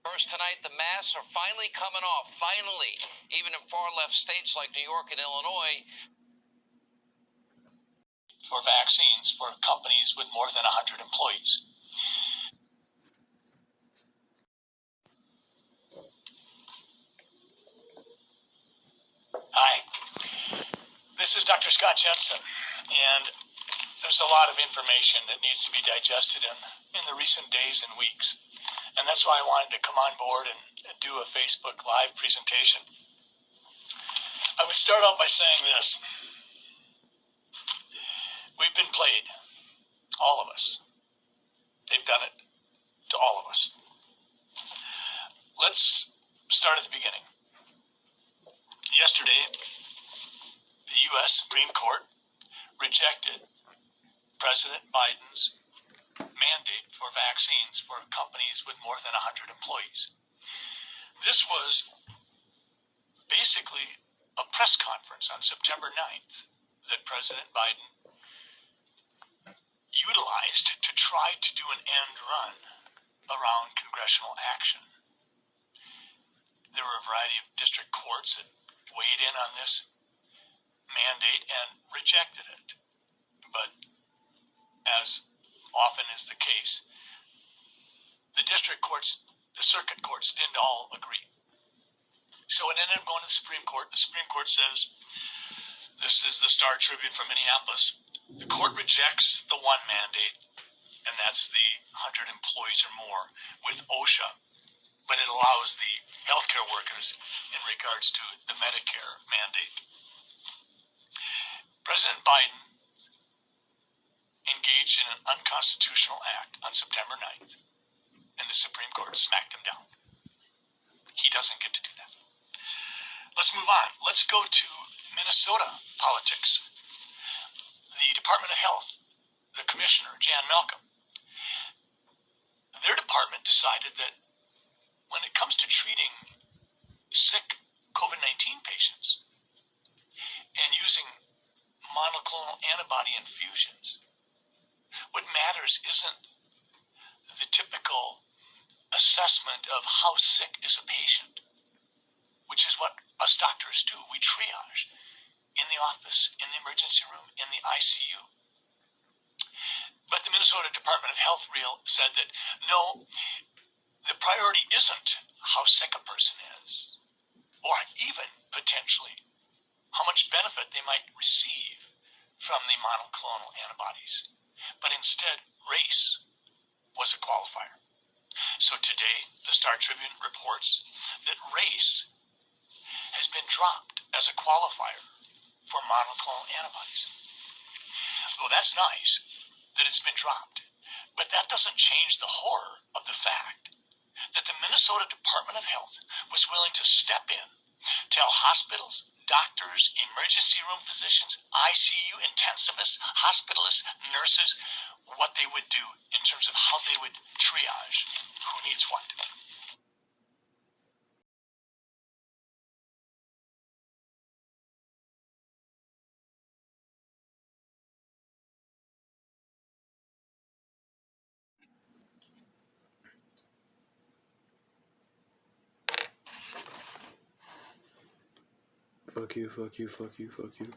First tonight, the masks are finally coming off. Finally, even in far-left states like New York and Illinois. For vaccines for companies with more than 100 employees. Hi, this is Dr. Scott Jensen, and there's a lot of information that needs to be digested in the recent days and weeks. And that's why I wanted to come on board and do a Facebook Live presentation. I would start out by saying this. We've been played, all of us. They've done it to all of us. Let's start at the beginning. Yesterday, the U.S. Supreme Court rejected President Biden's mandate for vaccines for companies with more than 100 employees. This was basically a press conference on September 9th that President Biden utilized to try to do an end run around congressional action. There were a variety of district courts that weighed in on this mandate and rejected it. But as often is the case, the district courts, the circuit courts didn't all agree. So it ended up going to the Supreme Court. The Supreme Court says, this is the Star Tribune from Minneapolis, the court rejects the one mandate, and that's the 100 employees or more with OSHA, but it allows the healthcare workers in regards to the Medicare mandate. President Biden engaged in an unconstitutional act on September 9th, and the Supreme Court smacked him down. He doesn't get to do that. Let's move on. Let's go to Minnesota politics. The Department of Health, the commissioner, Jan Malcolm, their department decided that when it comes to treating sick COVID-19 patients and using monoclonal antibody infusions, what matters isn't the typical assessment of how sick is a patient, which is what us doctors do. We triage in the office, in the emergency room, in the ICU. But the Minnesota Department of Health said that no, the priority isn't how sick a person is, or even potentially how much benefit they might receive from the monoclonal antibodies, but instead race was a qualifier. So today, the Star Tribune reports that race has been dropped as a qualifier for monoclonal antibodies. Well, that's nice that it's been dropped, but that doesn't change the horror of the fact that the Minnesota Department of Health was willing to step in, tell hospitals, doctors, emergency room physicians, ICU intensivists, hospitalists, nurses, what they would do in terms of how they would triage who needs what. Fuck you, fuck you, fuck you, fuck you.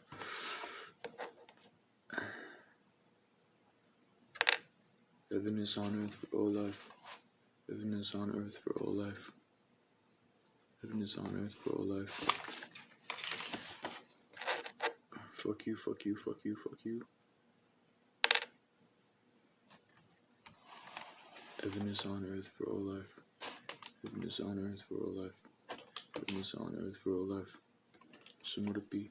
Heaven is on earth for all life. Heaven is on earth for all life. Heaven is on earth for all life. Fuck you, fuck you, fuck you, fuck you. Heaven is on earth for all life. Heaven is on earth for all life. Heaven is on earth for all life. Sumurapi.